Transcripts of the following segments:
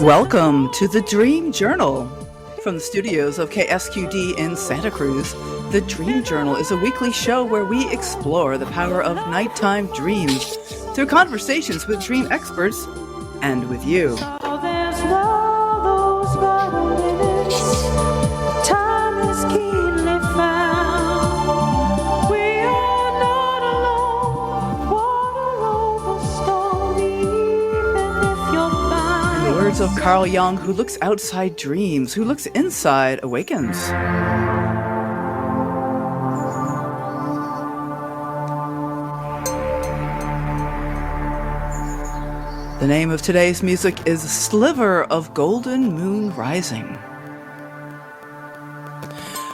Welcome to the Dream Journal. From the studios of KSQD in Santa Cruz, the Dream Journal is a weekly show where we explore the power of nighttime dreams through conversations with dream experts and with you. Of Carl Jung, who looks outside dreams, who looks inside awakens. The name of today's music is Sliver of Golden Moon Rising.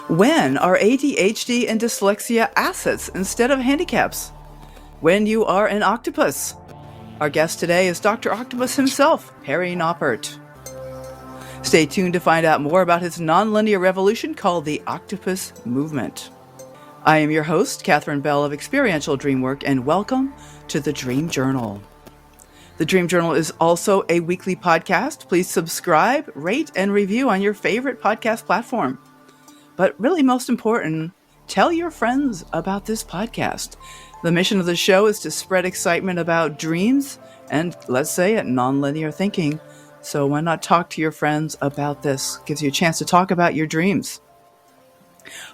When are ADHD and dyslexia assets instead of handicaps? When you are an octopus. Our guest today is Dr. Octopus himself, Perry Knoppert. Stay tuned to find out more about his nonlinear revolution called the Octopus Movement. I am your host, Katherine Bell of Experiential Dreamwork, and welcome to the Dream Journal. The Dream Journal is also a weekly podcast. Please subscribe, rate, and review on your favorite podcast platform. But really most important, tell your friends about this podcast. The mission of the show is to spread excitement about dreams and, let's say it, nonlinear thinking. So why not talk to your friends about this? Gives you a chance to talk about your dreams.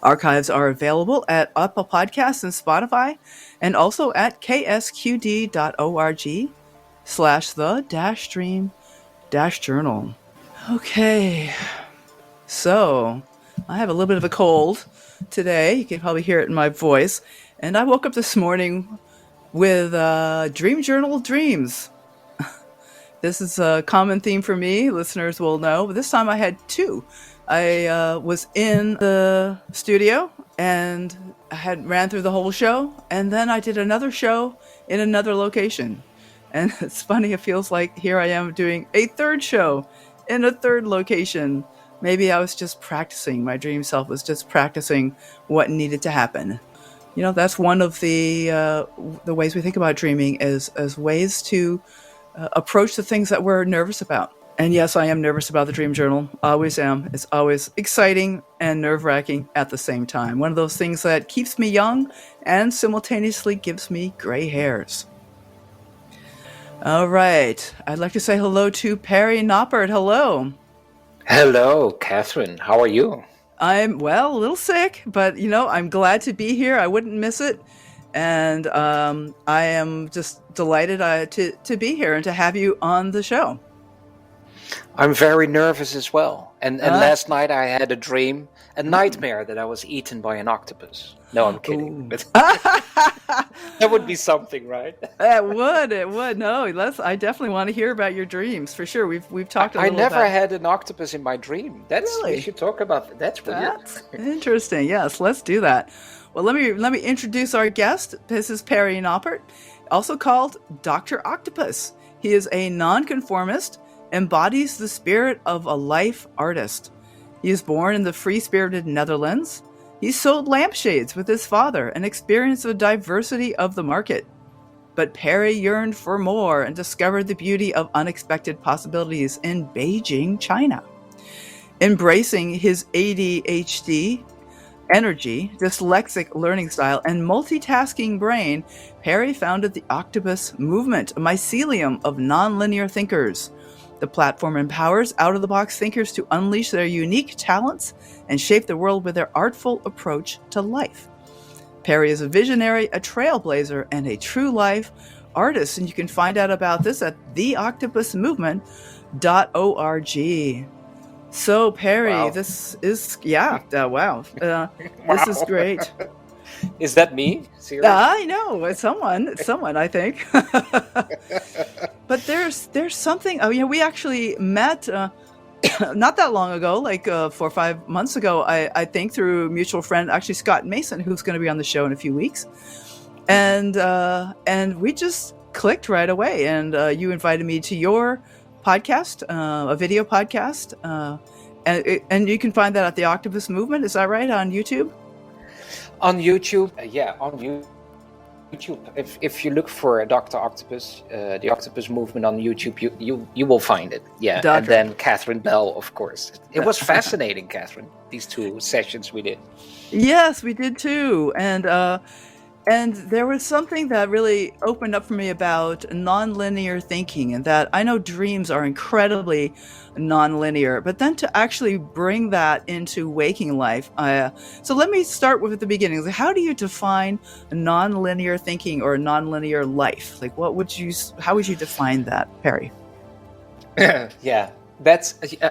Archives are available at Apple Podcasts and Spotify, and also at ksqd.org/the-dream-journal. Okay, so I have a little bit of a cold today. You can probably hear it in my voice. And I woke up this morning with Dream Journal dreams. This is a common theme for me, listeners will know. But this time I had two. I was in the studio and I had ran through the whole show. And then I did another show in another location. And it's funny, it feels like here I am doing a third show in a third location. Maybe I was just practicing. My dream self was just practicing what needed to happen. You know, that's one of the ways we think about dreaming as ways to approach the things that we're nervous about. And yes, I am nervous about the Dream Journal. Always am. It's always exciting and nerve-wracking at the same time. One of those things that keeps me young and simultaneously gives me gray hairs. All right. I'd like to say hello to Perry Knoppert. Hello. Hello, Katherine. How are you? I'm, a little sick, but, I'm glad to be here. I wouldn't miss it. And I am just delighted to be here and to have you on the show. I'm very nervous as well. And last night I had a nightmare that I was eaten by an octopus. No, I'm kidding. But that would be something, right? It would. No, I definitely want to hear about your dreams for sure. We've talked a little about. I never had an octopus in my dream. Really? We should talk about that. That's weird. That's interesting. Yes, let's do that. Well, let me introduce our guest. This is Perry Knoppert, also called Dr. Octopus. He is a nonconformist, embodies the spirit of a life artist. He is born in the free-spirited Netherlands. He sold lampshades with his father and experienced the diversity of the market. But Perry yearned for more and discovered the beauty of unexpected possibilities in Beijing, China. Embracing his ADHD, energy, dyslexic learning style, and multitasking brain, Perry founded the Octopus Movement, a mycelium of nonlinear thinkers. The platform empowers out-of-the-box thinkers to unleash their unique talents and shape the world with their artful approach to life. Perry is a visionary, a trailblazer, and a true life artist, and you can find out about this at theoctopusmovement.org. So, Perry, Wow. This is, wow. This is great. Is that me? Seriously? I know, it's someone, I think. But there's something. We actually met not that long ago, like 4 or 5 months ago. I think through a mutual friend, actually Scott Mason, who's going to be on the show in a few weeks, and we just clicked right away. And you invited me to your podcast, a video podcast, and you can find that at the Octopus Movement. Is that right, on YouTube? On YouTube, on YouTube. YouTube. If you look for Dr. Octopus, the Octopus Movement on YouTube, you will find it. Yeah, Doctor. And then Catherine Bell, of course. It was fascinating, Catherine. These 2 sessions we did. Yes, we did too, and there was something that really opened up for me about nonlinear thinking, and that I know dreams are incredibly nonlinear, but then to actually bring that into waking life. So let me start with the beginning. How do you define nonlinear thinking or nonlinear life? Like, how would you define that, Perry? Yeah,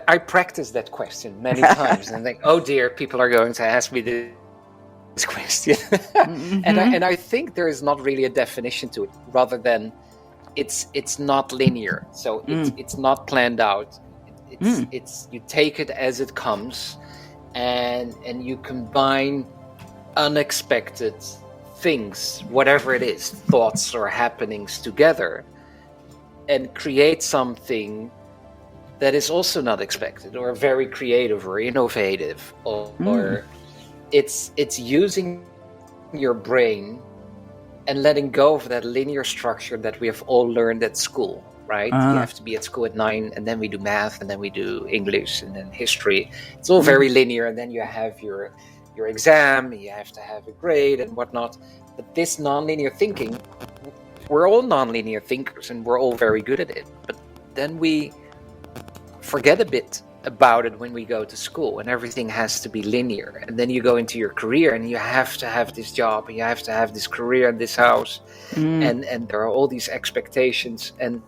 I practiced that question many times, and think, oh dear, people are going to ask me this question. Mm-hmm. and I think there is not really a definition to it, rather than it's not linear, so it's not planned out. It's you take it as it comes, and you combine unexpected things, whatever it is, thoughts or happenings together, and create something that is also not expected, or very creative or innovative, or it's using your brain and letting go of that linear structure that we have all learned at school, right? You have to be at school at 9, and then we do math, and then we do English, and then history. It's all very linear, and then you have your exam, you have to have a grade and whatnot. But this nonlinear thinking, we're all nonlinear thinkers, and we're all very good at it. But then we forget a bit about it when we go to school, and everything has to be linear. And then you go into your career, and you have to have this job, and you have to have this career and this house, and there are all these expectations. And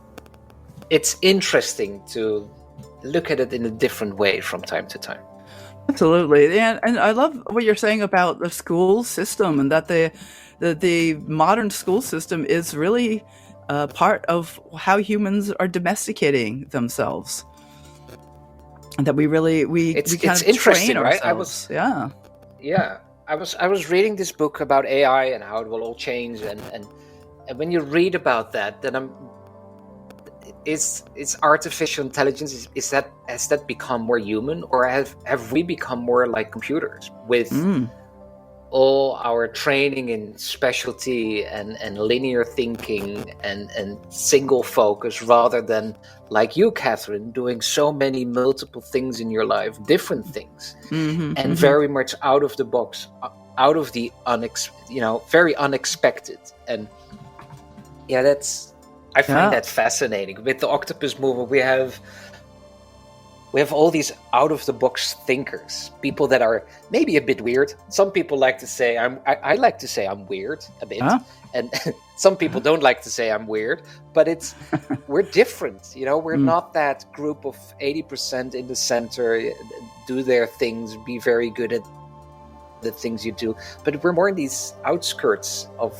it's interesting to look at it in a different way from time to time. Absolutely, and I love what you're saying about the school system, and that the modern school system is really part of how humans are domesticating themselves. And that we kind of train ourselves. Right? I was reading this book about AI and how it will all change, and when you read about that, then is artificial intelligence, has that become more human, or have we become more like computers with all our training in specialty and linear thinking and single focus, rather than like you, Katherine, doing so many multiple things in your life, different things, and very much out of the box, out of the very unexpected. And yeah, I find that fascinating. With the Octopus Movement, we have all these out-of-the-box thinkers, people that are maybe a bit weird. Some people like to say I like to say I'm weird a bit, and some people don't like to say I'm weird. But we're different, We're not that group of 80% in the center, do their things, be very good at the things you do. But we're more in these outskirts of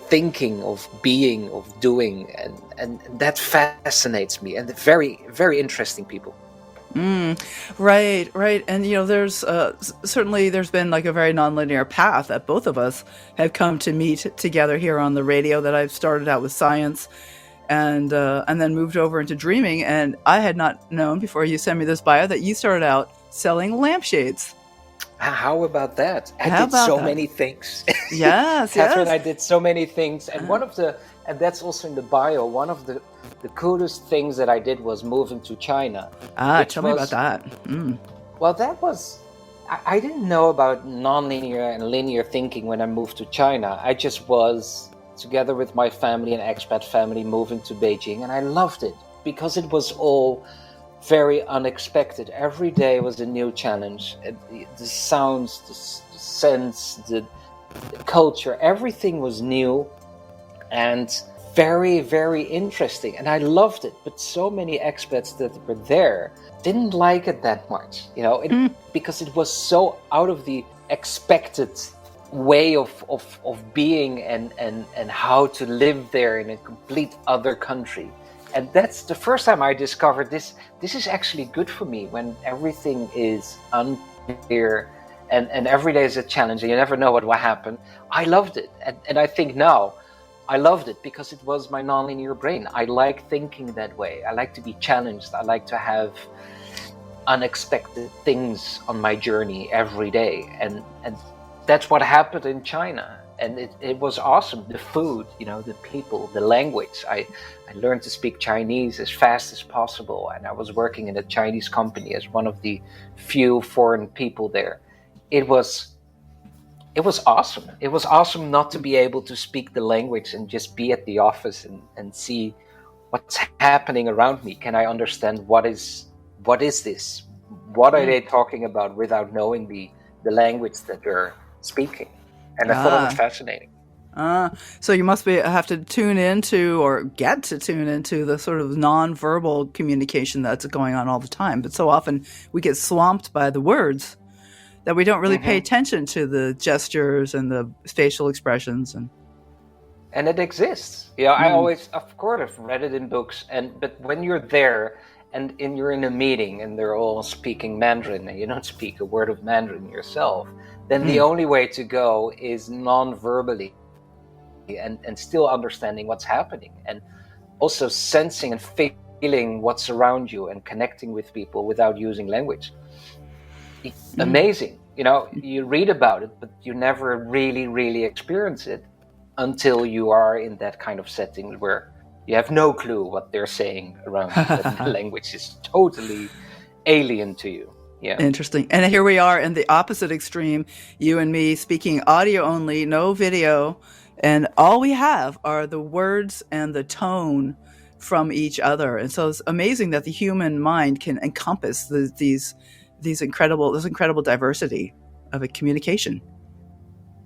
thinking, of being, of doing, and that fascinates me, and very, very interesting people. Right. And there's certainly there's been like a very nonlinear path that both of us have come to meet together here on the radio. That I've started out with science, and then moved over into dreaming. And I had not known before you sent me this bio that you started out selling lampshades. How about that? I did so many things. Yes, Katherine, I did so many things. And and that's also in the bio, one of the coolest things that I did was moving to China. Tell me about that. Well, I didn't know about nonlinear and linear thinking when I moved to China. I just was together with my family, an expat family, moving to Beijing, and I loved it because it was all very unexpected. Every day was a new challenge. The sounds, the scents, the culture, everything was new and very, very interesting. And I loved it. But so many expats that were there didn't like it that much, because it was so out of the expected way of being and how to live there in a complete other country. And that's the first time I discovered this is actually good for me, when everything is unclear and every day is a challenge and you never know what will happen. I loved it. And I think now I loved it because it was my nonlinear brain. I like thinking that way. I like to be challenged. I like to have unexpected things on my journey every day. And that's what happened in China. and it was awesome. The food, the people, the language. I learned to speak Chinese as fast as possible, and I was working in a Chinese company as one of the few foreign people there. It was awesome. It was awesome not to be able to speak the language and just be at the office and see what's happening around me. Can I understand what is this? What are they talking about without knowing the language that they're speaking? And I thought it was fascinating. So you must have to tune into, or get to tune into, the sort of nonverbal communication that's going on all the time. But so often we get swamped by the words that we don't really pay attention to the gestures and the facial expressions. And it exists. I always, of course, I've read it in books. But when you're there and you're in a meeting and they're all speaking Mandarin and you don't speak a word of Mandarin yourself, then the only way to go is non-verbally and still understanding what's happening, and also sensing and feeling what's around you and connecting with people without using language. It's amazing. You read about it, but you never really, really experience it until you are in that kind of setting where you have no clue what they're saying around you. The language is totally alien to you. Yeah. Interesting. And here we are in the opposite extreme, you and me speaking audio only, no video, and all we have are the words and the tone from each other. And so it's amazing that the human mind can encompass this incredible diversity of a communication.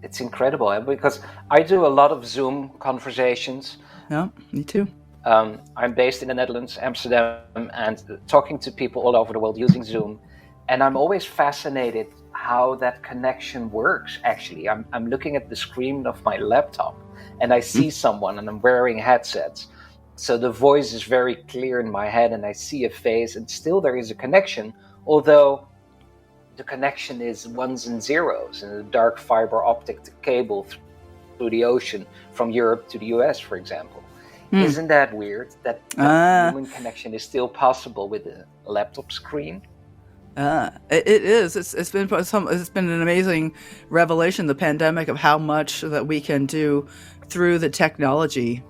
It's incredible, because I do a lot of Zoom conversations. Yeah, me too. I'm based in the Netherlands, Amsterdam, and talking to people all over the world using Zoom. And I'm always fascinated how that connection works, actually. I'm looking at the screen of my laptop and I see someone, and I'm wearing headsets. So the voice is very clear in my head and I see a face, and still there is a connection, although the connection is ones and zeros in a dark fiber optic cable through the ocean from Europe to the US, for example. Isn't that weird that human connection is still possible with a laptop screen? It is. It's been an amazing revelation, the pandemic, of how much that we can do through the technology.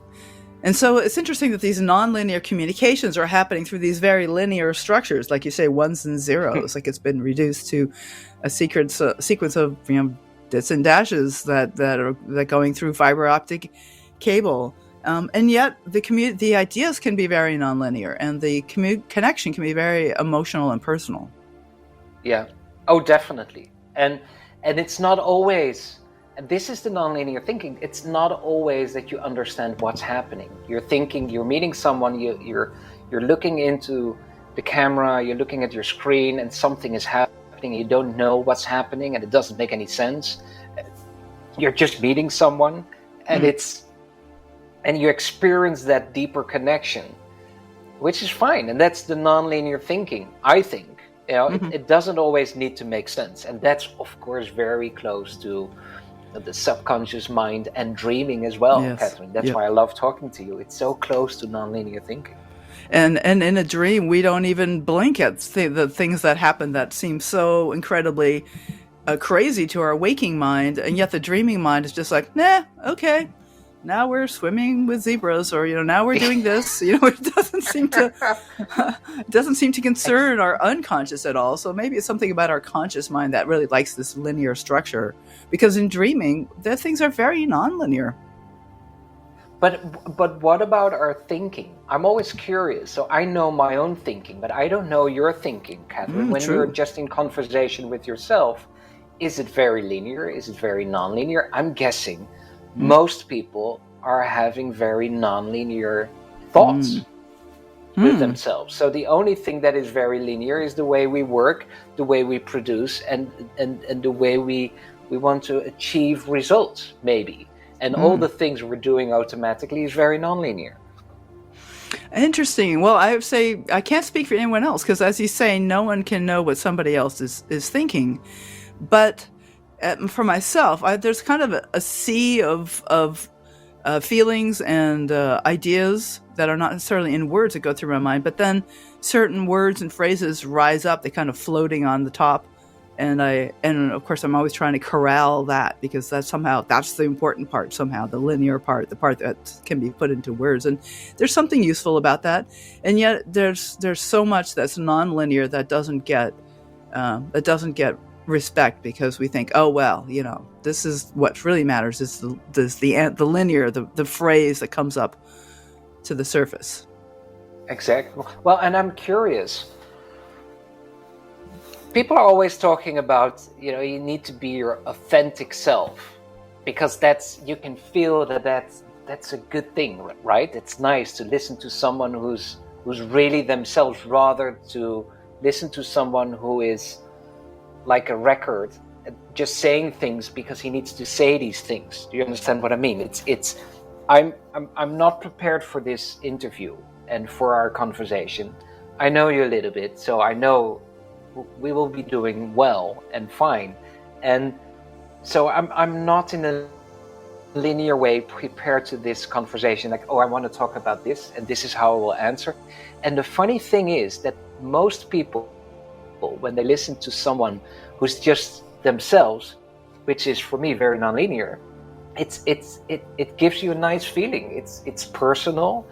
And so it's interesting that these nonlinear communications are happening through these very linear structures, like you say, ones and zeros. Like it's been reduced to a sequence of bits and dashes that are going through fiber optic cable. And yet the ideas can be very nonlinear, and the connection can be very emotional and personal. Yeah. Oh, definitely. And it's not always, and this is the nonlinear thinking, it's not always that you understand what's happening. You're meeting someone, you're looking into the camera, you're looking at your screen, and something is happening, you don't know what's happening, and it doesn't make any sense. You're just meeting someone, and and you experience that deeper connection, which is fine. And that's the nonlinear thinking, I think. It doesn't always need to make sense. And that's, of course, very close to the subconscious mind and dreaming as well, yes. Katherine. That's why I love talking to you. It's so close to nonlinear thinking. And in a dream, we don't even blink at the things that happen that seem so incredibly crazy to our waking mind. And yet the dreaming mind is just like, nah, okay. Now we're swimming with zebras, or now we're doing this. It doesn't seem to concern our unconscious at all. So maybe it's something about our conscious mind that really likes this linear structure, because in dreaming, the things are very nonlinear. But what about our thinking? I'm always curious. So I know my own thinking, but I don't know your thinking, Katherine. When you're just in conversation with yourself, is it very linear? Is it very nonlinear? I'm guessing most people are having very nonlinear thoughts with themselves. So the only thing that is very linear is the way we work, the way we produce, and the way we want to achieve results, maybe. And all the things we're doing automatically is very nonlinear. Interesting. Well, I would say I can't speak for anyone else, because as you say, no one can know what somebody else is thinking. But for myself, there's kind of a sea of feelings and ideas that are not necessarily in words that go through my mind, but then certain words and phrases rise up. They kind of floating on the top And of course I'm always trying to corral that, because that's the important part, somehow the linear part, the part that can be put into words, and there's something useful about that. And yet there's so much that's nonlinear that doesn't get respect, because we think, oh well, this is what really matters, is the linear, the phrase that comes up to the surface. Exactly. Well, and I'm curious. People are always talking about, you need to be your authentic self, because you can feel that's a good thing, right? It's nice to listen to someone who's really themselves, rather to listen to someone who is like a record, just saying things because he needs to say these things. Do you understand what I mean? I'm not prepared for this interview and for our conversation. I know you a little bit, so I know we will be doing well and fine. And so I'm not in a linear way prepared to this conversation, like, oh, I want to talk about this and this is how I will answer. And the funny thing is that most people, when they listen to someone who's just themselves, which is for me very nonlinear, it gives you a nice feeling. It's personal.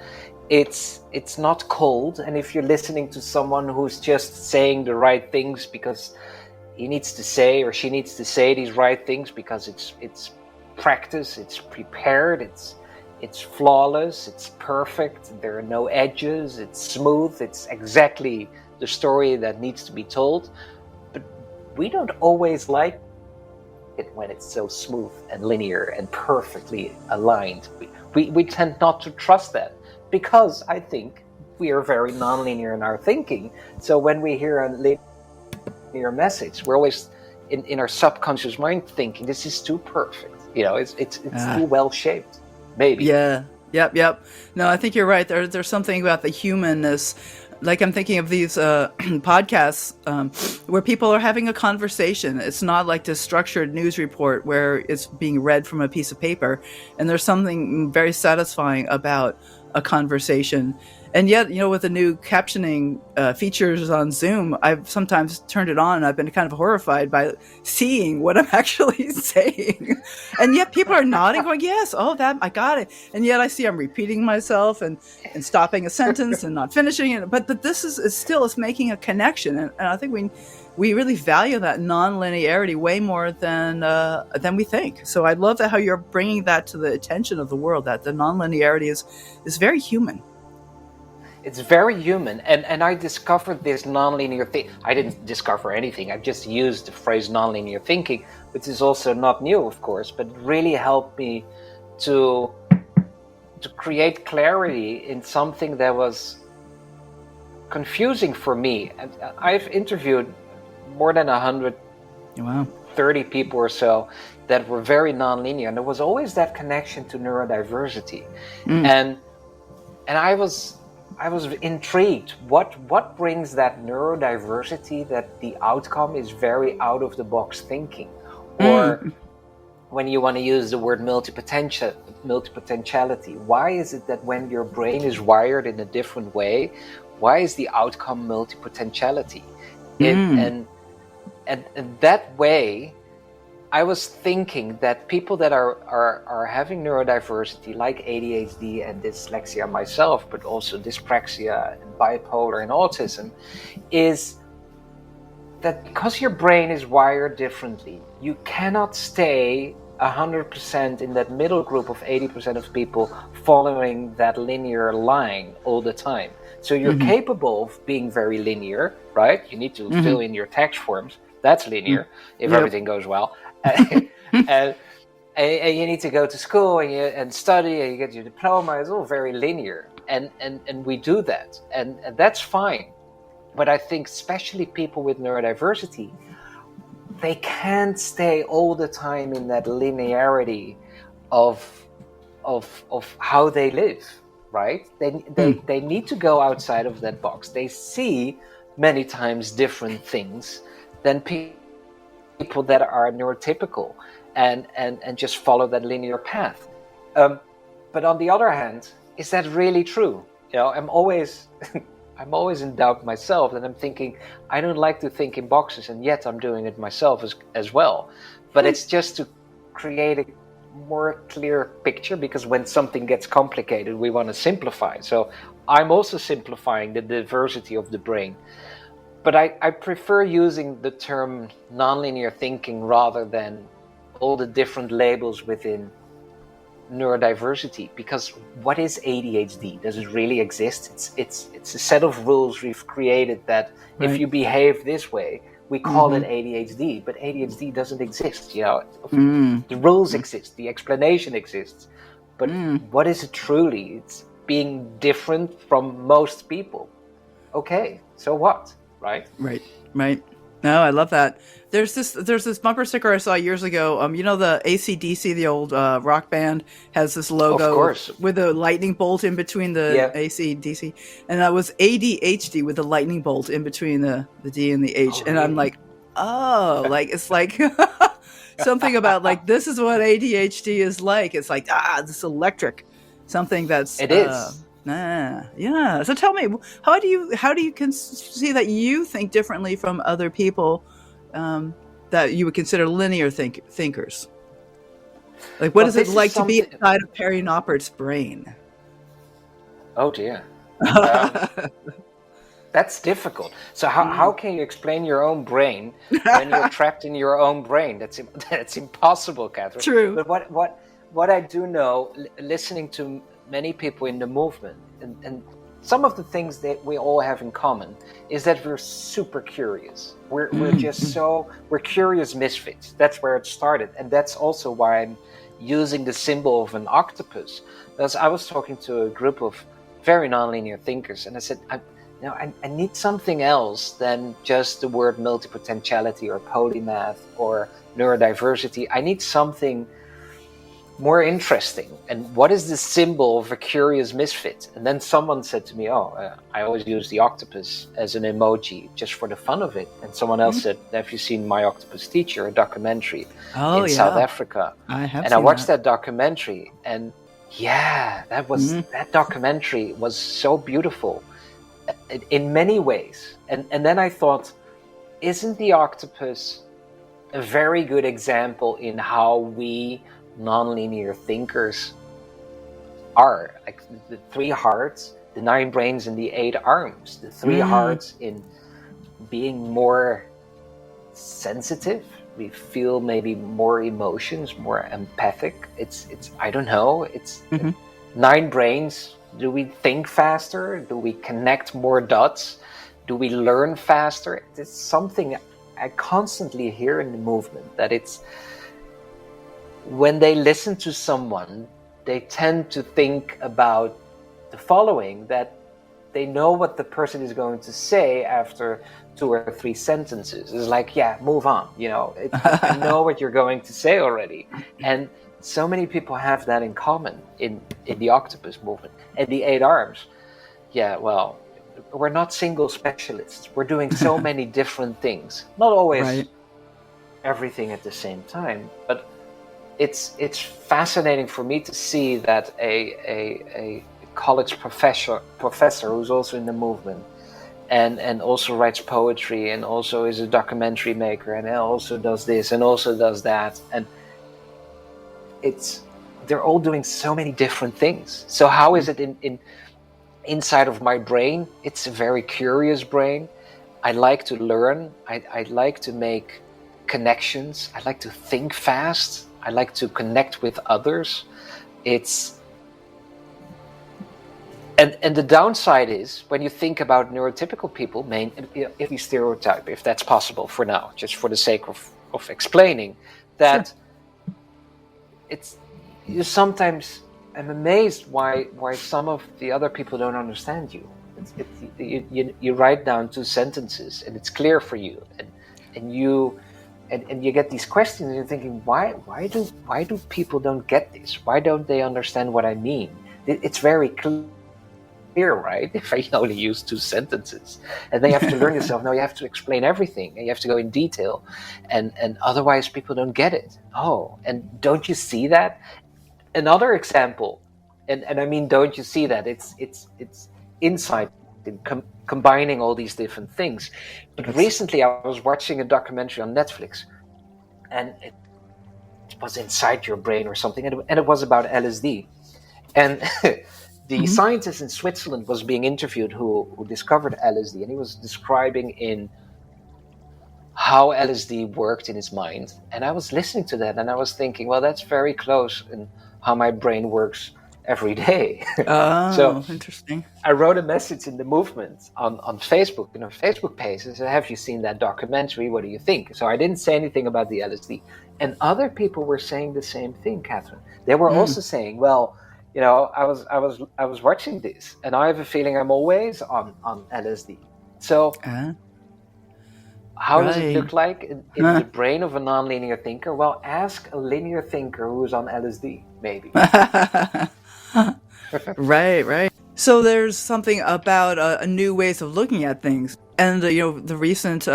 It's not cold. And if you're listening to someone who's just saying the right things because he needs to say, or she needs to say these right things because it's practice, it's prepared, it's flawless, it's perfect, there are no edges, it's smooth, it's exactly the story that needs to be told. But we don't always like it when it's so smooth and linear and perfectly aligned. We tend not to trust that, because I think we are very nonlinear in our thinking. So when we hear a linear message, we're always in our subconscious mind thinking, this is too perfect. It's too well shaped. Maybe. Yeah. Yep. No, I think you're right. There's something about the humanness. Like, I'm thinking of these podcasts where people are having a conversation. It's not like this structured news report where it's being read from a piece of paper. And there's something very satisfying about a conversation. And yet, with the new captioning features on Zoom, I've sometimes turned it on and I've been kind of horrified by seeing what I'm actually saying. And yet people are nodding, going, yes, oh, that, I got it. And yet I see I'm repeating myself and stopping a sentence and not finishing it. But this is still making a connection. And I think we really value that non-linearity way more than we think. So I love that how you're bringing that to the attention of the world, that the non-linearity is very human. It's very human, and I discovered this nonlinear thing. I didn't discover anything. I just used the phrase nonlinear thinking, which is also not new, of course, but it really helped me to create clarity in something that was confusing for me. I've interviewed more than 130 people or so that were very nonlinear, and there was always that connection to neurodiversity, and I was intrigued. What brings that neurodiversity, that the outcome is very out of the box thinking, or when you want to use the word multipotentiality, why is it that when your brain is wired in a different way, why is the outcome multipotentiality? And that way, I was thinking that people that are having neurodiversity, like ADHD and dyslexia myself, but also dyspraxia and bipolar and autism, is that because your brain is wired differently, you cannot stay 100% in that middle group of 80% of people following that linear line all the time. So you're capable of being very linear, right? You need to fill in your tax forms. That's linear, if everything goes well. and you need to go to school and study and you get your diploma. It's all very linear, and we do that, and that's fine. But I think especially people with neurodiversity, they can't stay all the time in that linearity of how they live, right? They need to go outside of that box. They see many times different things than people that are neurotypical and just follow that linear path. But on the other hand, is that really true? I'm always I'm always in doubt myself, and I'm thinking, I don't like to think in boxes, and yet I'm doing it myself as well. But it's just to create a more clear picture, because when something gets complicated, we want to simplify. So I'm also simplifying the diversity of the brain. But I prefer using the term nonlinear thinking rather than all the different labels within neurodiversity, because what is ADHD? Does it really exist? It's a set of rules we've created that if you behave this way, we call it ADHD, but ADHD doesn't exist. The rules exist, the explanation exists, but what is it truly? It's being different from most people. Okay, so what? Right. No, I love that. There's this bumper sticker I saw years ago. The AC/DC, the old rock band, has this logo with a lightning bolt in between the AC/DC, and that was ADHD with a lightning bolt in between the D and the H. And I'm like, like it's like something about like this is what ADHD is like. It's like this electric something that's it is. Yeah. So tell me, how do you see that you think differently from other people that you would consider linear thinkers? Like, what is it like to be inside of Perry Knoppert's brain? Oh dear, that's difficult. So how can you explain your own brain when you're trapped in your own brain? That's impossible, Katherine. True. But what I do know, listening to many people in the movement, and some of the things that we all have in common is that we're super curious. We're curious misfits. That's where it started, and that's also why I'm using the symbol of an octopus. Because I was talking to a group of very nonlinear thinkers, and I said, I need something else than just the word multipotentiality or polymath or neurodiversity. I need something more interesting. And what is the symbol of a curious misfit? And then someone said to me, I always use the octopus as an emoji just for the fun of it. And someone else said, have you seen My Octopus Teacher, a documentary in South Africa? I have. And I watched that documentary, and that documentary was so beautiful in many ways. And then I thought, isn't the octopus a very good example in how we nonlinear thinkers are? Like the 3 hearts, the 9 brains, and the 8 arms. The 3 hearts in being more sensitive. We feel maybe more emotions, more empathic. It's I don't know. It's 9 brains. Do we think faster? Do we connect more dots? Do we learn faster? It's something I constantly hear in the movement, that it's when they listen to someone, they tend to think about the following, that they know what the person is going to say after 2 or 3 sentences. It's like, move on. I know what you're going to say already. And so many people have that in common in the Octopus Movement. And the 8 arms, we're not single specialists. We're doing so many different things. Not always everything at the same time, but it's fascinating for me to see that a college professor who's also in the movement and also writes poetry and also is a documentary maker and also does this and also does that, and they're all doing so many different things. So how is it in inside of my brain? It's a very curious brain. I like to learn. I like to make connections. I like to think fast. I like to connect with others. And the downside is, when you think about neurotypical people, if you stereotype, if that's possible for now, just for the sake of explaining, that you sometimes, I'm amazed why some of the other people don't understand you. You write down 2 sentences and it's clear for you, and you get these questions and you're thinking, why do people don't get this? Why don't they understand what I mean? It's very clear, right? If I only use 2 sentences, and then you have to learn yourself. No, you have to explain everything, and you have to go in detail, and otherwise people don't get it. Oh, and don't you see that? Another example, and I mean, don't you see that? It's inside in combining all these different things. But recently I was watching a documentary on Netflix, and it was Inside Your Brain or something, and it was about LSD. And the scientist in Switzerland was being interviewed who discovered LSD, and he was describing in how LSD worked in his mind. And I was listening to that, and I was thinking, well, that's very close in how my brain works every day. Oh, so interesting. I wrote a message in the movement on Facebook, in our Facebook page, and said, have you seen that documentary? What do you think? So I didn't say anything about the LSD. And other people were saying the same thing, Katherine. They were also saying, well, you know, I was watching this, and I have a feeling I'm always on LSD. So how does it look like in the brain of a nonlinear thinker? Well, ask a linear thinker who's on LSD, maybe. Right. So there's something about a new ways of looking at things, and the recent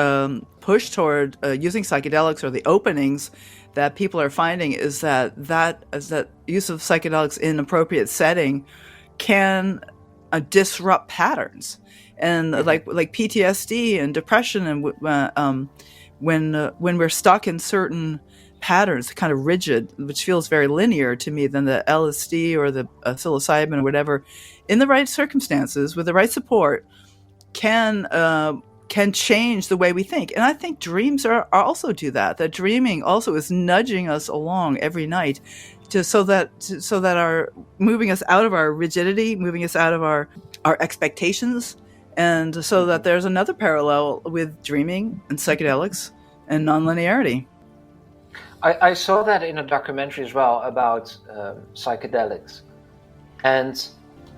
push toward using psychedelics, or the openings that people are finding, is that use of psychedelics in appropriate setting can disrupt patterns, and like PTSD and depression, and when we're stuck in certain patterns, kind of rigid, which feels very linear to me, than the LSD or the psilocybin or whatever, in the right circumstances with the right support, can change the way we think. And I think dreams are also do that. That dreaming also is nudging us along every night, so that our moving us out of our rigidity, moving us out of our expectations, and so that there's another parallel with dreaming and psychedelics and nonlinearity. I saw that in a documentary as well about psychedelics, and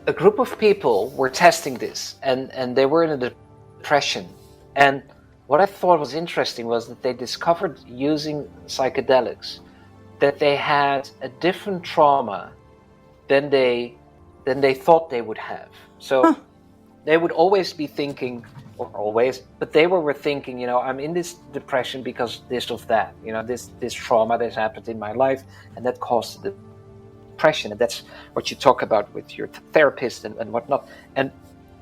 a group of people were testing this, and they were in a depression. And what I thought was interesting was that they discovered, using psychedelics, that they had a different trauma than they thought they would have. So they would always be thinking, but they were thinking, I'm in this depression because this of that, this trauma that's happened in my life, and that caused the depression. And that's what you talk about with your therapist and whatnot. And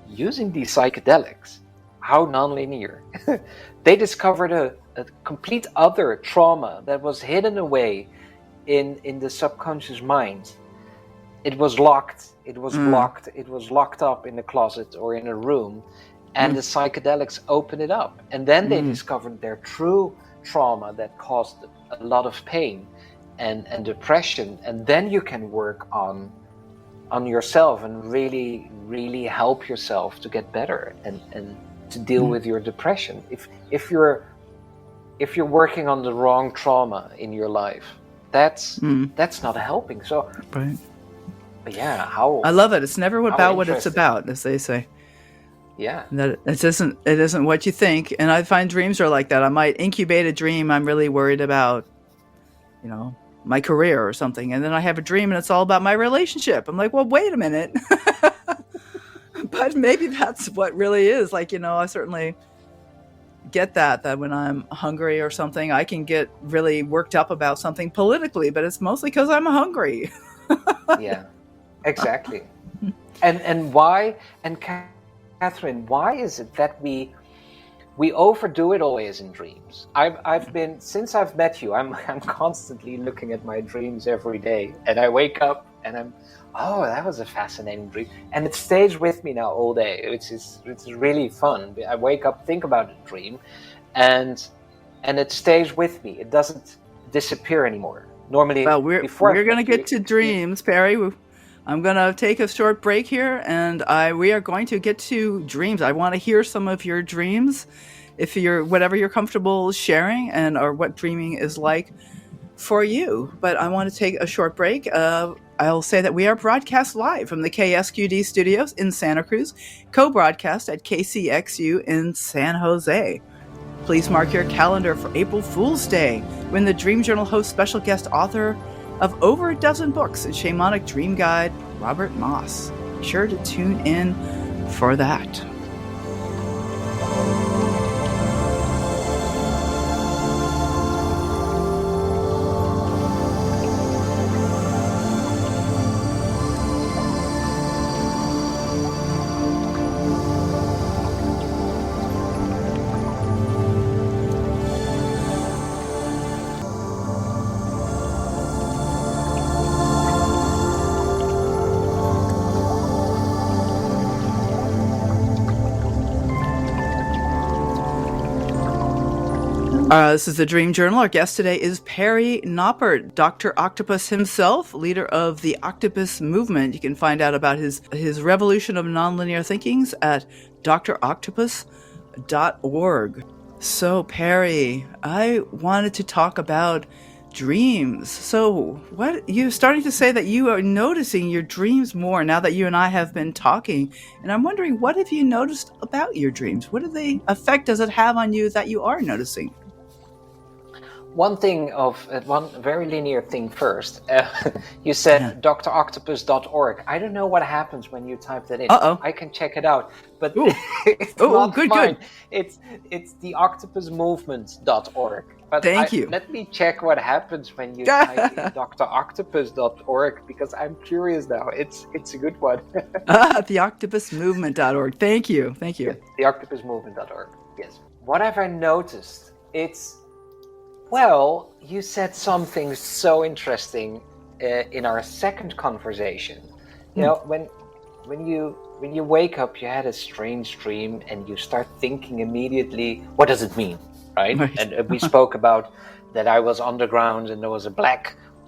using these psychedelics, how nonlinear, they discovered a complete other trauma that was hidden away in the subconscious mind. It was locked, it was blocked, it was locked up in a closet or in a room, and the psychedelics opened it up. And then they discovered their true trauma that caused a lot of pain and depression. And then you can work on yourself and really, really help yourself to get better and to deal with your depression. If you're working on the wrong trauma in your life, that's not helping. So right. But yeah, how I love it. It's never about what it's about, as they say. Yeah. That it isn't what you think. And I find dreams are like that. I might incubate a dream. I'm really worried about, my career or something. And then I have a dream and it's all about my relationship. I'm like, well, wait a minute. But maybe that's what really is. Like, I certainly get that when I'm hungry or something, I can get really worked up about something politically, but it's mostly because I'm hungry. Yeah, exactly. And why, and Katherine, why is it that we overdo it always in dreams? I've been, since I've met you, I'm constantly looking at my dreams every day, and I wake up and that was a fascinating dream, and it stays with me now all day. It's really fun. I wake up, think about the dream, and it stays with me. It doesn't disappear anymore. Normally, well, we're going to get to dreams, Perry. I'm going to take a short break here, and we are going to get to dreams. I want to hear some of your dreams, whatever you're comfortable sharing, or what dreaming is like for you. But I want to take a short break. I'll say that we are broadcast live from the KSQD studios in Santa Cruz, co-broadcast at KCXU in San Jose. Please mark your calendar for April Fool's Day, when the Dream Journal hosts special guest author of over a dozen books and shamanic dream guide, Robert Moss. Be sure to tune in for that. This is the Dream Journal. Our guest today is Perry Knoppert, Dr. Octopus himself, leader of the Octopus Movement. You can find out about his revolution of nonlinear thinkings at droctopus.org. So, Perry, I wanted to talk about dreams. So, what you're starting to say that you are noticing your dreams more now that you and I have been talking. And I'm wondering, what have you noticed about your dreams? What effect does it have on you that you are noticing? One very linear thing first. You said droctopus.org. I don't know what happens when you type that in. Uh-oh. I can check it out, but it's not good, mine. Good. It's the octopusmovement.org. But Thank you. Let me check what happens when you type in droctopus.org, because I'm curious now. It's a good one. The octopusmovement.org. Thank you. The octopusmovement.org. Yes. What have I noticed? Well, you said something so interesting in our second conversation. You know, when you wake up, you had a strange dream, and you start thinking immediately, what does it mean, right? And we spoke about that I was underground, and there was a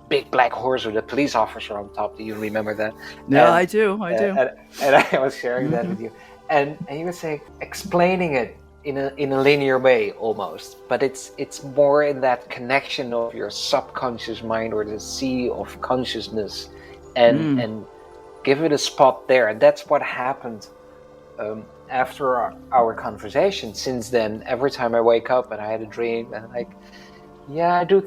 big black horse with a police officer on top. Do you remember that? No, I do. And I was sharing that with you, and you were saying, explaining it in a linear way almost, but it's more in that connection of your subconscious mind or the sea of consciousness, and give it a spot there. And that's what happened after our conversation. Since then, every time I wake up and I had a dream, and I do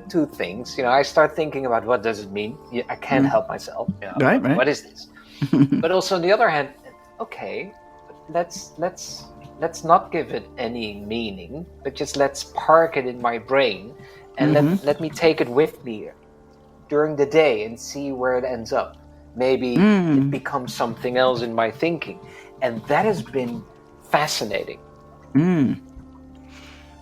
two things. I start thinking about, what does it mean? I can't help myself. Right. What is this? But also on the other hand, okay, let's not give it any meaning, but just let's park it in my brain, and let me take it with me during the day and see where it ends up. Maybe it becomes something else in my thinking. And that has been fascinating.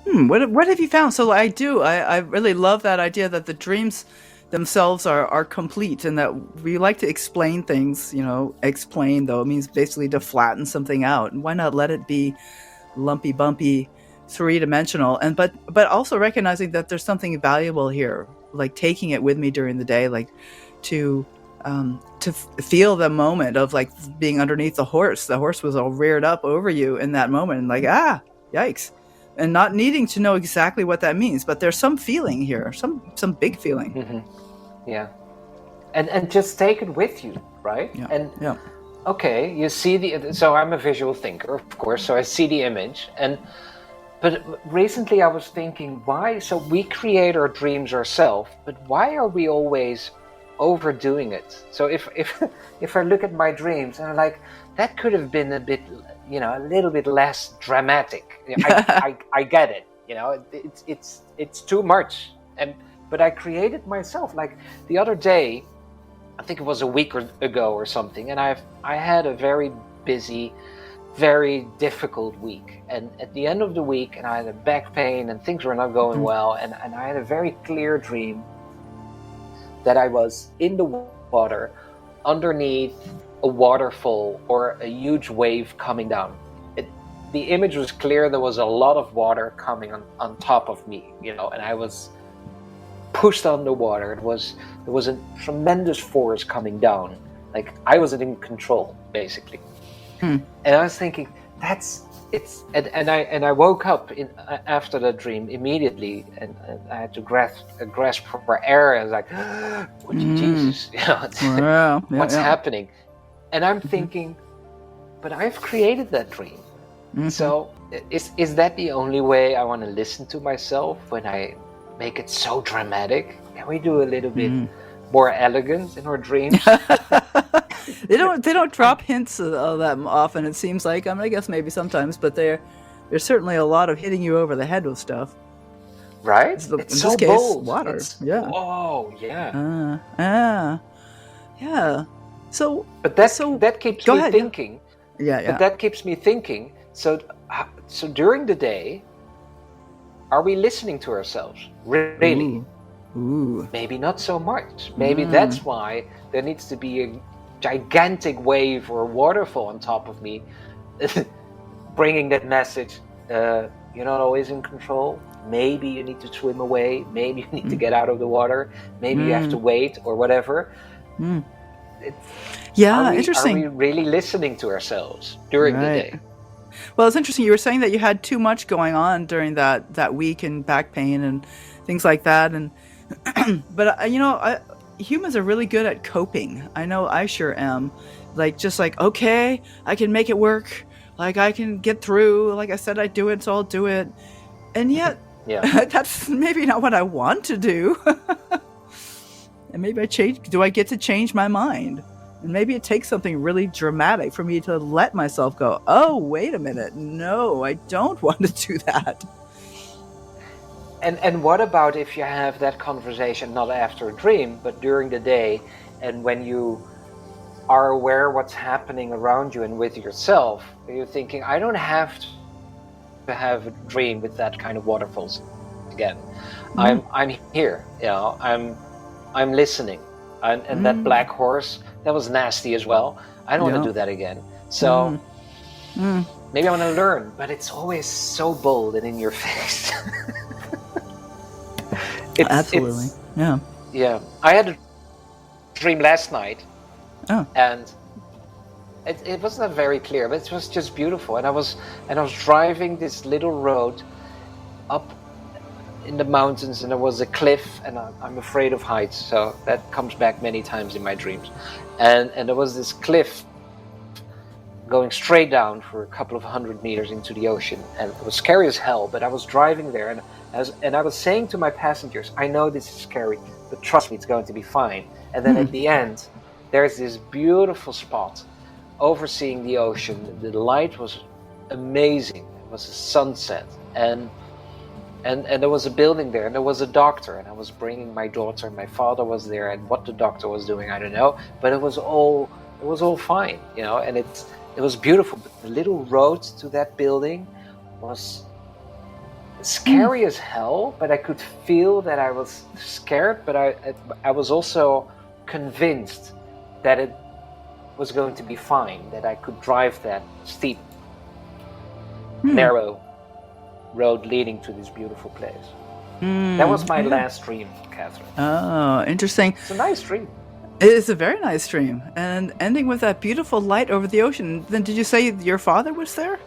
What have you found? So I really love that idea that the dreams themselves are complete, and that we like to explain things. Explain, though, it means basically to flatten something out. And why not let it be lumpy, bumpy, three-dimensional? And but also recognizing that there's something valuable here, like taking it with me during the day, like to feel the moment of like being underneath the horse. The horse was all reared up over you in that moment, and like, yikes. And not needing to know exactly what that means, but there's some feeling here, some big feeling. Yeah, and just take it with you, right? Yeah. Okay, you see so I'm a visual thinker, of course, so I see the image, but recently I was thinking, why? So we create our dreams ourselves, but why are we always overdoing it? So if I look at my dreams and I'm like, that could have been a little bit less dramatic. I get it. It's too much. But I created myself. Like the other day, I think it was a week ago or something, and I had a very busy, very difficult week. And at the end of the week, and I had a back pain, and things were not going well, and I had a very clear dream that I was in the water, underneath a waterfall or a huge wave coming down. The image was clear. There was a lot of water coming on top of me, and I was pushed underwater. There was a tremendous force coming down. Like I wasn't in control, basically. And I was thinking, and I woke up after the dream immediately, and I had to grasp for air. I was like, Jesus, what's happening? And I'm thinking, but I've created that dream. So is that the only way I want to listen to myself when I make it so dramatic? Can we do a little bit more elegant in our dreams? They don't drop hints of that often, it seems like. I guess maybe sometimes, but there's certainly a lot of hitting you over the head with stuff. Right? In it's this so case, bold. Water. Yeah. Oh, yeah. Yeah. So, but that keeps me thinking. Yeah. But that keeps me thinking. So during the day, are we listening to ourselves? Really? Ooh. Maybe not so much. Maybe that's why there needs to be a gigantic wave or a waterfall on top of me, bringing that message. You're not always in control. maybe you need to swim away, maybe you need to get out of the water, maybe you have to wait or whatever. Interesting. Are we really listening to ourselves during the day? Well, it's interesting. You were saying that you had too much going on during that week, and back pain and things like that. And but humans are really good at coping. I know I sure am. Okay, I can make it work. Like, I can get through. Like I said, I'd do it, so I'll do it. And yet, that's maybe not what I want to do. And maybe do I get to change my mind? And maybe it takes something really dramatic for me to let myself go, oh, wait a minute. No, I don't want to do that. And what about if you have that conversation not after a dream, but during the day, and when you are aware what's happening around you and with yourself, you're thinking, I don't have to have a dream with that kind of waterfalls again. I'm here, I'm listening. And that black horse, that was nasty as well. I don't want to do that again. So maybe I want to learn, but it's always so bold and in your face. Absolutely. Yeah. I had a dream last night, and it wasn't very clear, but it was just beautiful. And I was driving this little road up in the mountains, and there was a cliff, and I'm afraid of heights, so that comes back many times in my dreams. And there was this cliff going straight down for a couple of 100 meters into the ocean, and it was scary as hell. But I was driving there, and I was saying to my passengers, I know this is scary, but trust me, it's going to be fine. And then at the end, there's this beautiful spot overseeing the ocean. The light was amazing. It was a sunset, and there was a building there, and there was a doctor, and I was bringing my daughter, and my father was there, and what the doctor was doing, I don't know, but it was all fine, and it was beautiful. But the little road to that building was scary as hell, but I could feel that I was scared, but I was also convinced that it was going to be fine, that I could drive that steep, narrow road leading to this beautiful place. That was my last dream, Katherine. Oh, interesting. It's a nice dream. It is a very nice dream, and ending with that beautiful light over the ocean. Then did you say your father was there?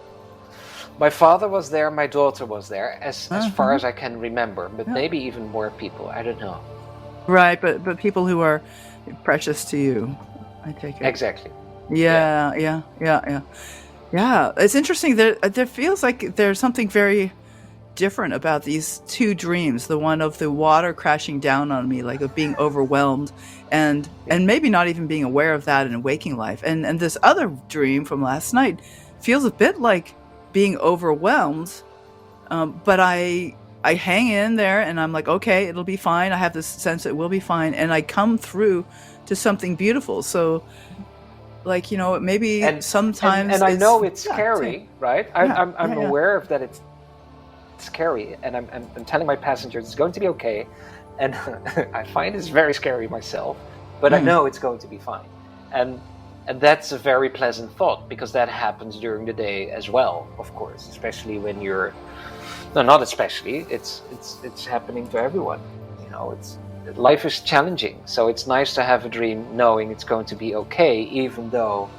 My father was there, my daughter was there, as far as I can remember, but maybe even more people, I don't know. Right, but people who are precious to you, I take it. Exactly. Yeah. It's interesting. There feels like there's something very different about these two dreams. The one of the water crashing down on me, like of being overwhelmed, and maybe not even being aware of that in waking life. And this other dream from last night feels a bit like being overwhelmed, but I hang in there, and I'm like, okay, it'll be fine. I have this sense it will be fine, and I come through to something beautiful. So, maybe sometimes. And I know it's scary, right? I'm aware of that. It's scary, and I'm telling my passengers it's going to be okay, and I find it's very scary myself, but I know it's going to be fine, and that's a very pleasant thought, because that happens during the day as well, of course, especially when you're not especially, it's happening to everyone. Life is challenging, so it's nice to have a dream knowing it's going to be okay, even though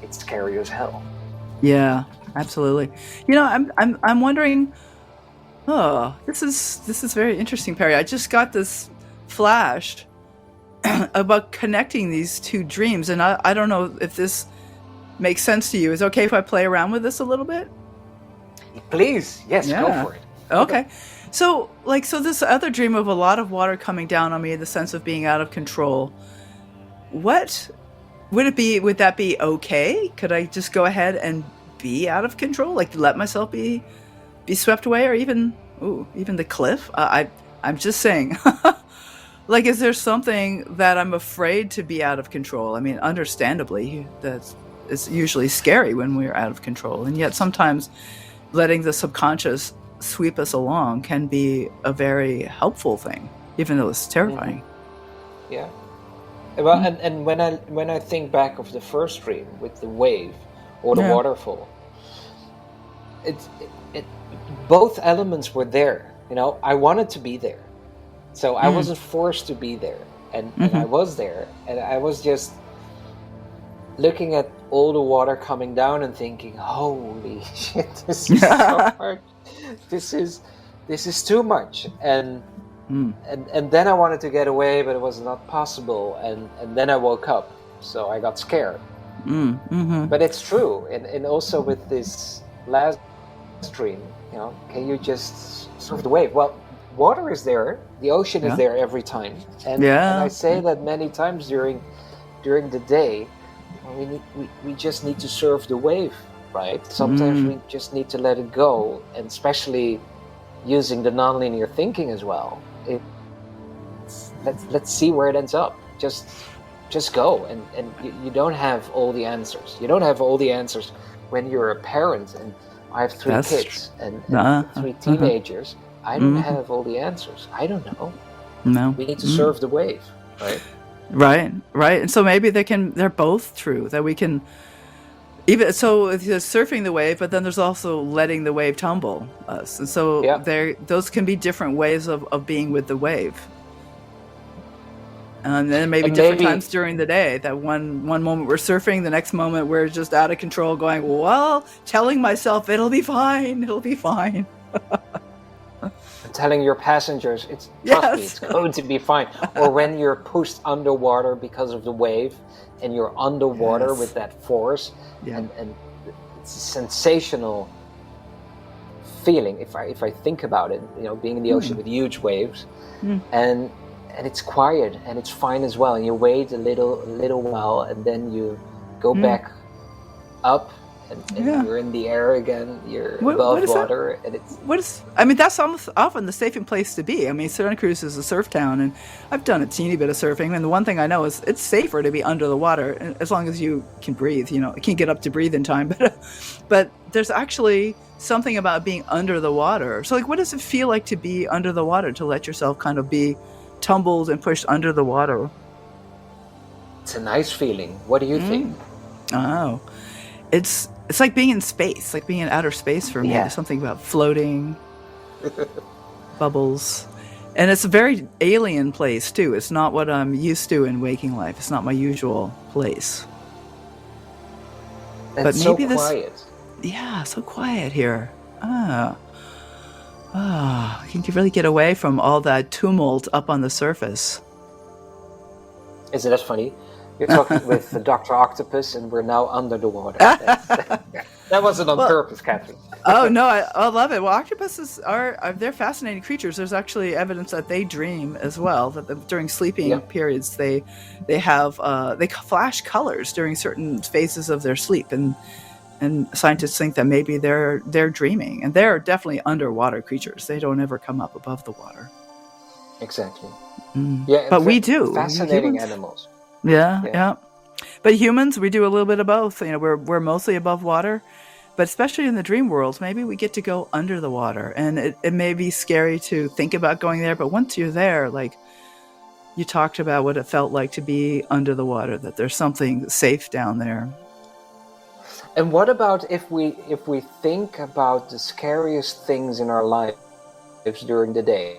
it's scary as hell. Yeah, absolutely. I'm wondering. Oh, this is very interesting, Perry. I just got this flashed about connecting these two dreams, and I don't know if this makes sense to you. Is it okay if I play around with this a little bit? Please, yes, go for it. Okay. So this other dream of a lot of water coming down on me, the sense of being out of control. What would it be? Would that be okay? Could I just go ahead and be out of control? Like, let myself be swept away, or even the cliff? I'm just saying. Like, is there something that I'm afraid to be out of control? I mean, understandably, it's usually scary when we're out of control, and yet sometimes letting the subconscious sweep us along can be a very helpful thing, even though it's terrifying. Yeah. Well, and when I think back of the first dream with the wave or the waterfall, it both elements were there. I wanted to be there. So I wasn't forced to be there. And I was there. And I was just looking at all the water coming down and thinking, holy shit, this is so hard. This is too much. And then I wanted to get away, but it was not possible. And then I woke up. So I got scared. But it's true. And also with this last dream, can you just surf the wave? Well, water is there. The ocean is there every time. And I say that many times during the day. We just need to surf the wave, right? Sometimes we just need to let it go, and especially using the nonlinear thinking as well. Let's see where it ends up. Just go, and you don't have all the answers. You don't have all the answers when you're a parent, and I have three kids and three teenagers. I don't have all the answers. I don't know. No, we need to surf the wave, right? Right. And so maybe they're both true, that we can even, so it's surfing the wave, but then there's also letting the wave tumble us. And so those can be different ways of being with the wave. And then maybe different times during the day, that one moment we're surfing, the next moment we're just out of control going, well, telling myself trust me, telling your passengers, trust me, it's going to be fine. Or when you're pushed underwater because of the wave, and you're underwater with that force, and it's a sensational feeling. If I think about it, being in the ocean with huge waves, and it's quiet and it's fine as well. And you wait a little while, and then you go back up. And you're in the air again. You're above water, and that's almost often the safest place to be. I mean, Santa Cruz is a surf town, and I've done a teeny bit of surfing. And the one thing I know is it's safer to be under the water as long as you can breathe. I can't get up to breathe in time, but there's actually something about being under the water. So, what does it feel like to be under the water? To let yourself kind of be tumbled and pushed under the water? It's a nice feeling. What do you think? Oh, it's like being in space, like being in outer space for me. There's something about floating, bubbles. And it's a very alien place, too. It's not what I'm used to in waking life. It's not my usual place. And but maybe so quiet. Yeah, so quiet here. You can really get away from all that tumult up on the surface. Isn't that funny? You're talking with Dr. Octopus, and we're now under the water. That wasn't on purpose, Katherine. Oh, no, I love it. Well, octopuses they're fascinating creatures. There's actually evidence that they dream as well, that during sleeping periods, they flash colors during certain phases of their sleep. And scientists think that maybe they're dreaming. And they're definitely underwater creatures. They don't ever come up above the water. Exactly. Yeah, but we do. Fascinating animals. Yeah. But humans, we do a little bit of both. We're mostly above water, but especially in the dream world, maybe we get to go under the water. And it may be scary to think about going there, but once you're there, like you talked about what it felt like to be under the water, that there's something safe down there. And what about if we think about the scariest things in our lives during the day?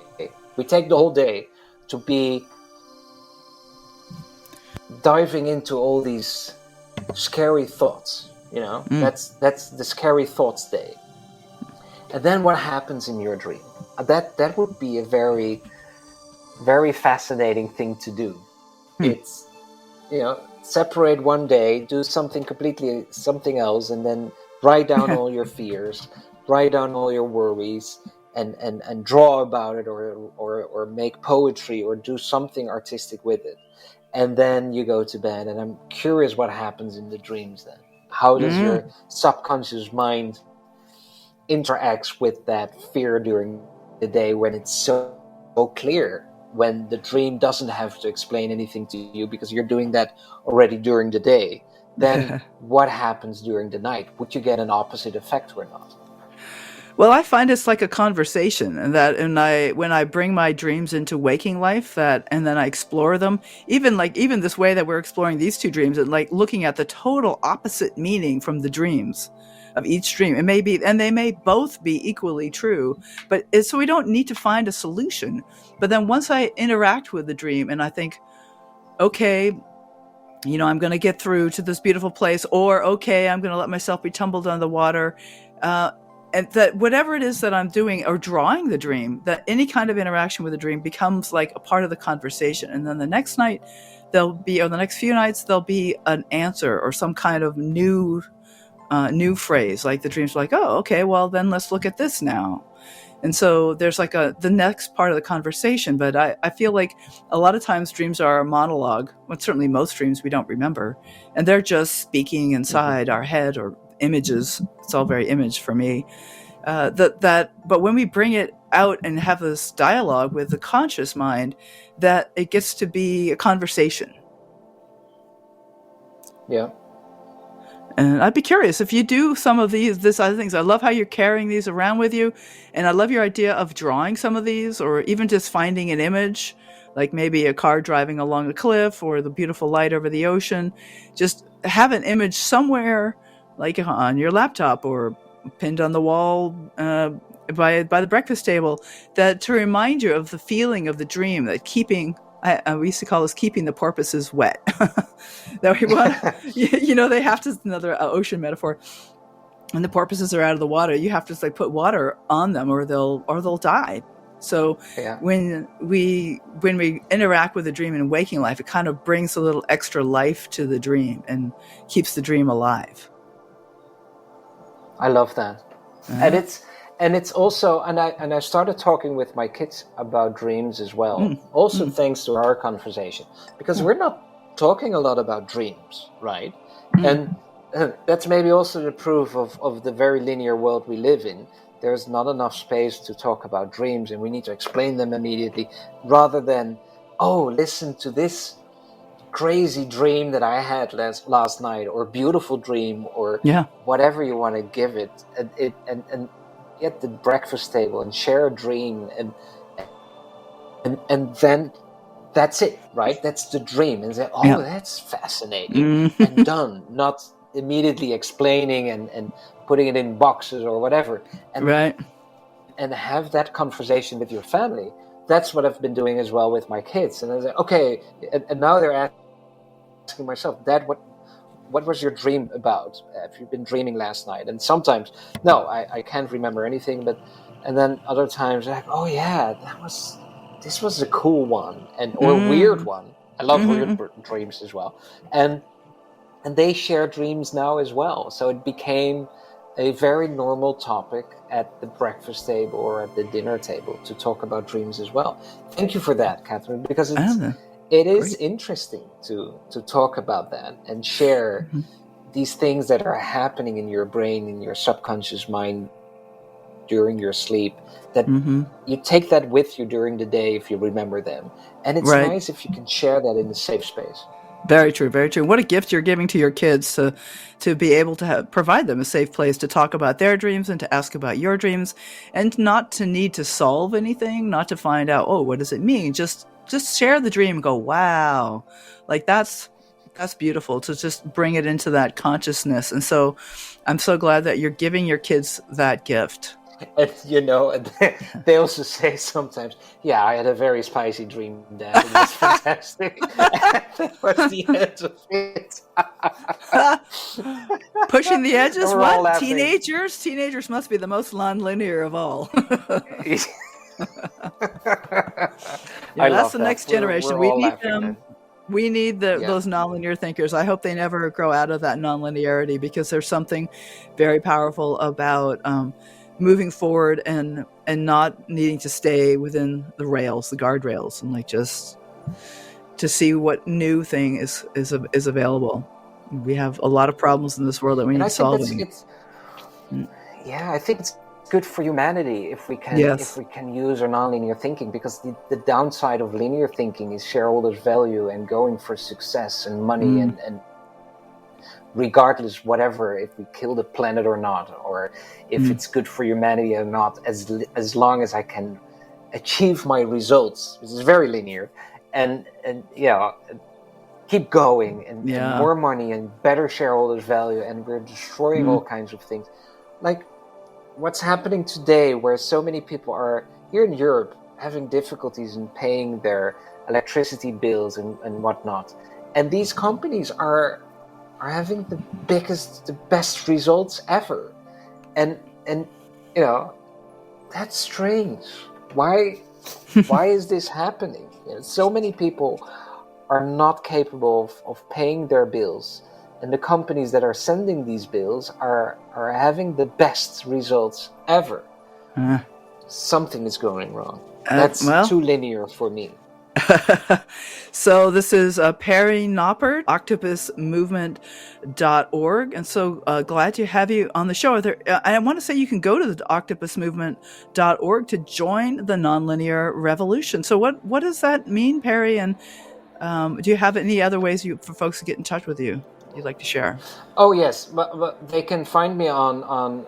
We take the whole day to be diving into all these scary thoughts, that's the scary thoughts day. And then what happens in your dream? That would be a very, very fascinating thing to do. It's, separate one day, do something else, and then write down all your fears, write down all your worries, and draw about it, or make poetry, or do something artistic with it. And then you go to bed, and I'm curious what happens in the dreams then. How does your subconscious mind interacts with that fear during the day when it's so clear, when the dream doesn't have to explain anything to you because you're doing that already during the day? Then what happens during the night? Would you get an opposite effect or not? Well, I find it's like a conversation, and when I bring my dreams into waking life, and then I explore them, even this way that we're exploring these two dreams, and like looking at the total opposite meaning from the dreams, of each dream. It may be, and they may both be equally true, but so we don't need to find a solution. But then once I interact with the dream and I think, okay, I'm going to get through to this beautiful place, or okay, I'm going to let myself be tumbled under the water. And that whatever it is that I'm doing or drawing the dream, that any kind of interaction with the dream becomes like a part of the conversation. And then the next night or the next few nights, there'll be an answer or some kind of new phrase. Like the dream's like, oh, okay, well then let's look at this now. And so there's like the next part of the conversation. But I feel like a lot of times dreams are a monologue. Well, certainly most dreams we don't remember. And they're just speaking inside our head or images. It's all very image for me. But when we bring it out and have this dialogue with the conscious mind, that it gets to be a conversation. Yeah. And I'd be curious if you do some of this other things. I love how you're carrying these around with you. And I love your idea of drawing some of these, or even just finding an image, like maybe a car driving along a cliff or the beautiful light over the ocean. Just have an image somewhere, like on your laptop or pinned on the wall by the breakfast table, that to remind you of the feeling of the dream, that we used to call this keeping the porpoises wet. That we want, they have to, another ocean metaphor. When the porpoises are out of the water, you have to put water on them or they'll die. So when we interact with the dream in waking life, it kind of brings a little extra life to the dream and keeps the dream alive. I love that. And it's also, and I started talking with my kids about dreams as well, thanks to our conversation, because we're not talking a lot about dreams, right? And that's maybe also the proof of the very linear world we live in. There's not enough space to talk about dreams, and we need to explain them immediately, rather than, listen to this crazy dream that I had last night, or beautiful dream, or whatever you want to give it, and at the breakfast table and share a dream, and then that's it, right? That's the dream, and say, that's fascinating, and done. Not immediately explaining and putting it in boxes or whatever, and have that conversation with your family. That's what I've been doing as well with my kids. And I say, okay, and now they're asking myself, Dad, what was your dream about? Have you been dreaming last night? And sometimes, no, I can't remember anything. And then other times, like, oh yeah, this was a cool one, or a weird one. I love weird dreams as well. And they share dreams now as well. So it became a very normal topic at the breakfast table or at the dinner table to talk about dreams as well. Thank you for that, Katherine, because it is interesting to talk about that and share these things that are happening in your brain, in your subconscious mind during your sleep, that you take that with you during the day if you remember them. And it's nice if you can share that in a safe space. Very true, very true. What a gift you're giving to your kids to be able to provide them a safe place to talk about their dreams and to ask about your dreams, and not to need to solve anything, not to find out, what does it mean? Just share the dream and go, wow, like that's beautiful, to just bring it into that consciousness. And so I'm so glad that you're giving your kids that gift. And they also say sometimes, I had a very spicy dream, Dad. It was fantastic. That was the end of it. Pushing the edges? What? Teenagers must be the most nonlinear of all. That's the next generation. We need them. We need those nonlinear thinkers. I hope they never grow out of that nonlinearity, because there's something very powerful about moving forward and not needing to stay within the rails, the guardrails, and just to see what new thing is available. We have a lot of problems in this world that we need solving. I think it's good for humanity if we can use our nonlinear thinking, because the downside of linear thinking is shareholders' value and going for success and money and regardless, whatever, if we kill the planet or not, or if it's good for humanity or not, as long as I can achieve my results. This is very linear, and keep going and more money and better shareholders value, and we're destroying all kinds of things. Like what's happening today, where so many people are here in Europe having difficulties in paying their electricity bills and whatnot. And these companies are having the best results ever. And you know, that's strange. Why is this happening? You know, so many people are not capable of paying their bills, and the companies that are sending these bills are having the best results ever. Something is going wrong. That's too linear for me. So this is Perry Knoppert, octopusmovement.org. And so glad to have you on the show. I want to say you can go to the octopusmovement.org to join the nonlinear revolution. So what does that mean, Perry? And do you have any other ways for folks to get in touch with you you'd like to share? Oh, yes. But they can find me on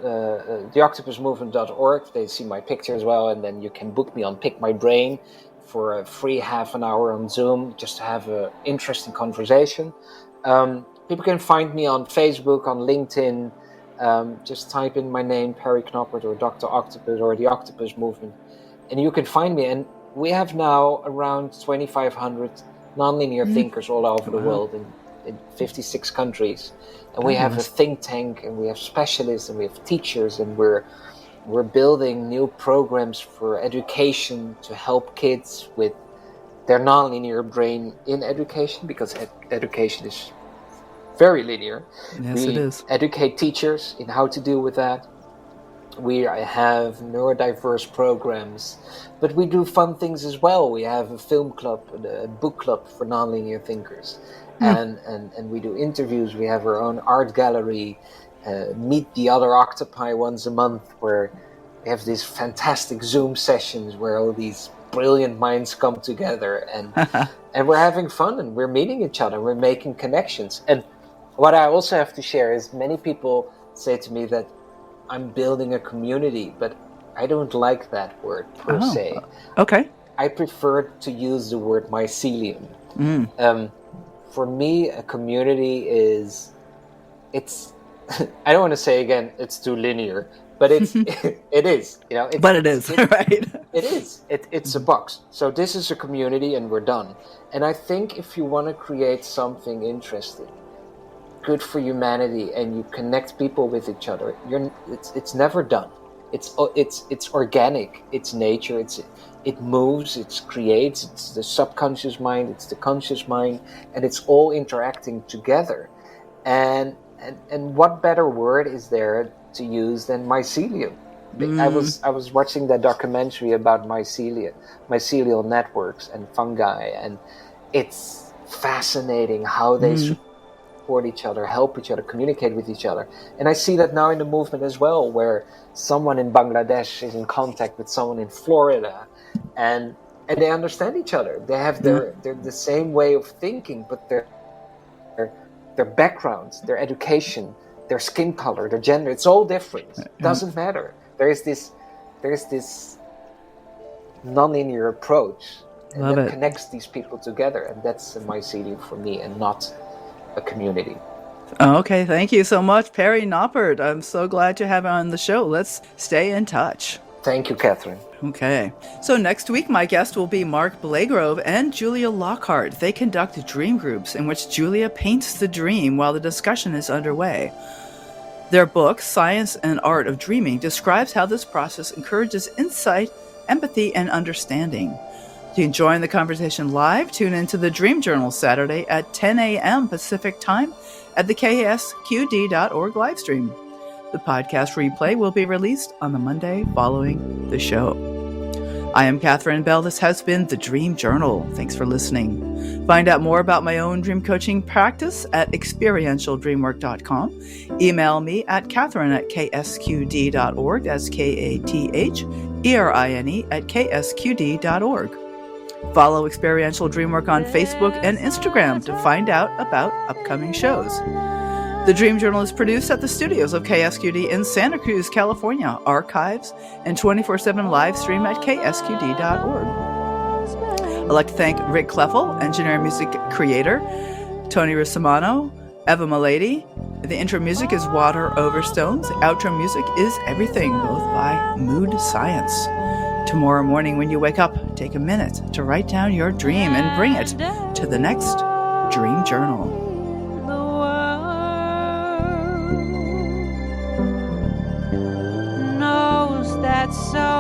the octopusmovement.org. They see my picture as well. And then you can book me on Pick My Brain for a free half an hour on Zoom, just to have an interesting conversation. People can find me on Facebook, on LinkedIn. Just type in my name, Perry Knoppert, or Dr. Octopus, or the Octopus Movement, and you can find me. And we have now around 2,500 nonlinear thinkers all over the world in 56 countries. And we have a think tank, and we have specialists, and we have teachers, and we're building new programs for education to help kids with their nonlinear brain in education, because education is very linear. Yes, it is. Educate teachers in how to deal with that. We have neurodiverse programs, but we do fun things as well. We have a film club, a book club for nonlinear thinkers, and we do interviews. We have our own art gallery. Meet the Other Octopi once a month, where we have these fantastic Zoom sessions where all these brilliant minds come together, and we're having fun, and we're meeting each other, we're making connections. And what I also have to share is, many people say to me that I'm building a community, but I don't like that word per se. Okay. I prefer to use the word mycelium. For me, a community is, I don't want to say again, it's too linear, but it is. You know, it is, right? It is. It's a box. So this is a community, and we're done. And I think if you want to create something interesting, good for humanity, and you connect people with each other, it's never done. It's organic. It's nature. It moves. It creates. It's the subconscious mind. It's the conscious mind, and it's all interacting together. And what better word is there to use than mycelium? I was watching that documentary about mycelial networks and fungi, and it's fascinating how they support each other, help each other, communicate with each other. And I see that now in the movement as well, where someone in Bangladesh is in contact with someone in Florida, and they understand each other. They have they're the same way of thinking, but their backgrounds, their education, their skin color, their gender, it's all different. It doesn't matter. There is this nonlinear approach, and that connects these people together, and that's a mycelium for me, and not a community. Okay, thank you so much, Perry Knoppert. I'm so glad to have you on the show. Let's stay in touch. Thank you, Katherine. Okay. So next week, my guest will be Mark Blagrove and Julia Lockhart. They conduct dream groups in which Julia paints the dream while the discussion is underway. Their book, Science and Art of Dreaming, describes how this process encourages insight, empathy, and understanding. You can join the conversation live. Tune into the Dream Journal Saturday at 10 a.m. Pacific Time at the ksqd.org livestream. The podcast replay will be released on the Monday following the show. I am Katherine Bell. This has been The Dream Journal. Thanks for listening. Find out more about my own dream coaching practice at experientialdreamwork.com. Email me at Katherine@ksqd.org. That's KATHERINE@ksqd.org. Follow Experiential Dreamwork on Facebook and Instagram to find out about upcoming shows. The Dream Journal is produced at the studios of KSQD in Santa Cruz, California. Archives and 24/7 live stream at ksqd.org. I'd like to thank Rick Kleffel, engineer and music creator, Tony Rosamano, Eva Milady. The intro music is Water Over Stones. The outro music is Everything, both by Mood Science. Tomorrow morning when you wake up, take a minute to write down your dream and bring it to the next Dream Journal. The world knows that so